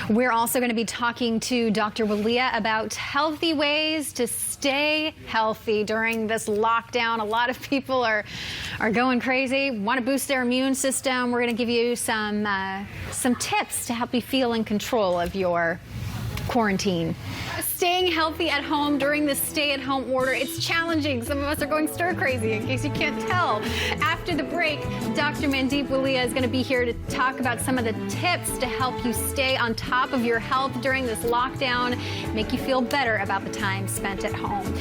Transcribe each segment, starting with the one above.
We're also going to be talking to Dr. Walia about healthy ways to stay healthy during this lockdown. A lot of people are going crazy, want to boost their immune system. We're going to give you some tips to help you feel in control of your quarantine. Staying healthy at home during this stay-at-home order, it's challenging. Some of us are going stir-crazy, in case you can't tell. After the break, Dr. Mandeep Walia is going to be here to talk about some of the tips to help you stay on top of your health during this lockdown, make you feel better about the time spent at home.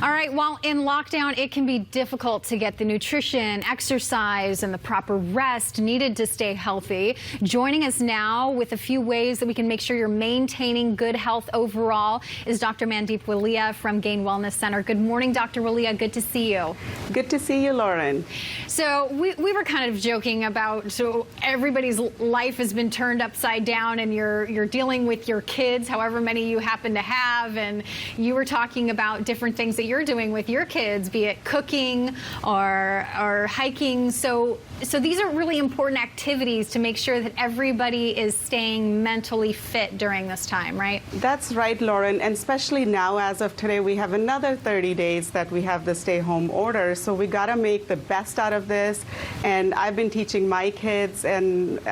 All right, while in lockdown, it can be difficult to get the nutrition, exercise, and the proper rest needed to stay healthy. Joining us now with a few ways that we can make sure you're maintaining good health overall is Dr. Mandeep Walia from Gain Wellness Center. Good morning, Dr. Walia. Good to see you. Good to see you, Lauren. So we were kind of joking about, so everybody's life has been turned upside down, and you're dealing with your kids, however many you happen to have, and you were talking about different things that you're doing with your kids, be it cooking or hiking. So these are really important activities to make sure that everybody is staying mentally fit during this time, right? That's right, Lauren, and especially now, as of today, we have another 30 days that we have the stay-home order, so we got to make the best out of this. And I've been teaching my kids and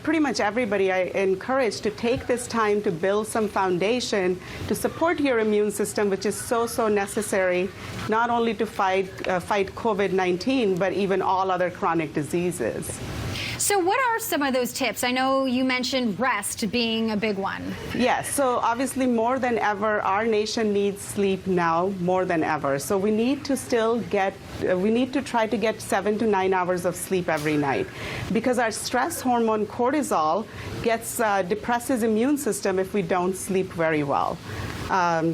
pretty much everybody I encourage to take this time to build some foundation to support your immune system, which is so necessary, not only to fight COVID-19, but even all other chronic diseases. So what are some of those tips? I know you mentioned rest being a big one. Yes, so obviously more than ever, our nation needs sleep now more than ever. So we need to try to get 7 to 9 hours of sleep every night, because our stress hormone cortisol depresses immune system if we don't sleep very well.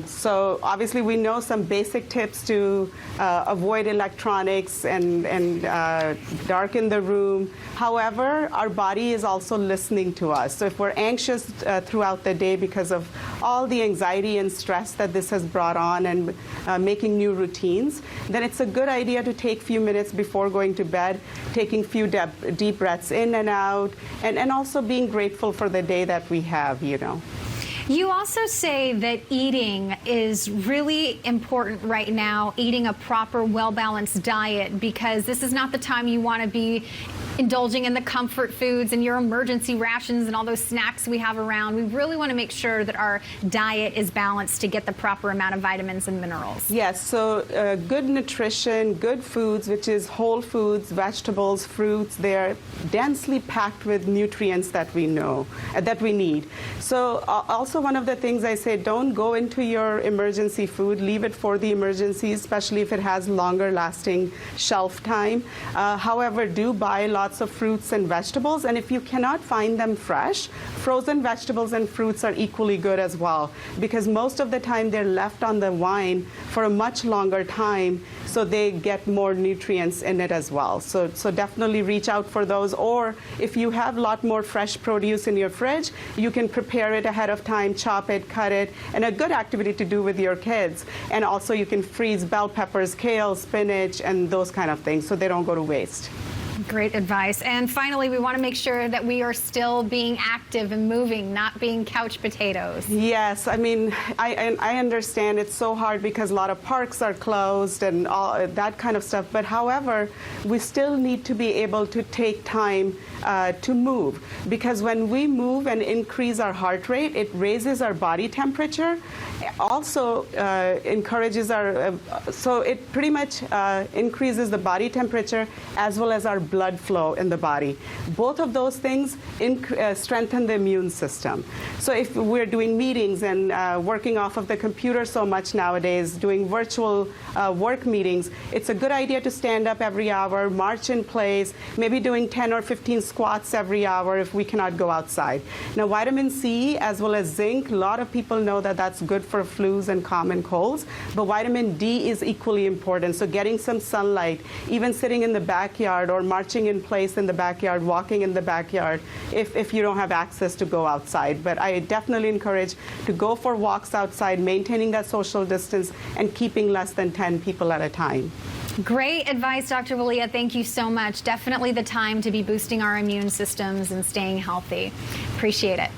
So obviously we know some basic tips to avoid electronics and darken the room. However, our body is also listening to us. So if we're anxious throughout the day because of all the anxiety and stress that this has brought on and making new routines, then it's a good idea to take a few minutes before going to bed, taking a few deep breaths in and out, and also being grateful for the day that we have, you know. You also say that eating is really important right now, eating a proper, well-balanced diet, because this is not the time you want to be indulging in the comfort foods and your emergency rations and all those snacks we have around. We really want to make sure that our diet is balanced to get the proper amount of vitamins and minerals. Yes, so good nutrition, good foods, which is whole foods, vegetables, fruits, they're densely packed with nutrients that we know, that we need. So also one of the things I say, don't go into your emergency food, leave it for the emergencies, especially if it has longer lasting shelf time. However, do buy lots of fruits and vegetables, and if you cannot find them fresh, frozen vegetables and fruits are equally good as well, because most of the time they're left on the vine for a much longer time, so they get more nutrients in it as well. So definitely reach out for those, or if you have a lot more fresh produce in your fridge, you can prepare it ahead of time, chop it, cut it, and a good activity to do with your kids. And also you can freeze bell peppers, kale, spinach, and those kind of things so they don't go to waste. Great advice. And finally, we want to make sure that we are still being active and moving, not being couch potatoes. Yes, I mean, I understand it's so hard because a lot of parks are closed and all that kind of stuff. But however, we still need to be able to take time to move, because when we move and increase our heart rate, it raises our body temperature. Also encourages so it pretty much increases the body temperature as well as our blood flow in the body. Both of those things strengthen the immune system. So if we're doing meetings and working off of the computer so much nowadays, doing virtual work meetings, it's a good idea to stand up every hour, march in place, maybe doing 10 or 15 squats every hour if we cannot go outside. Now, vitamin C as well as zinc, a lot of people know that that's good for flus and common colds, but vitamin D is equally important. So getting some sunlight, even sitting in the backyard or marching in place in the backyard, walking in the backyard, if you don't have access to go outside. But I definitely encourage to go for walks outside, maintaining that social distance and keeping less than 10 people at a time. Great advice, Dr. Walia. Thank you so much. Definitely the time to be boosting our immune systems and staying healthy. Appreciate it.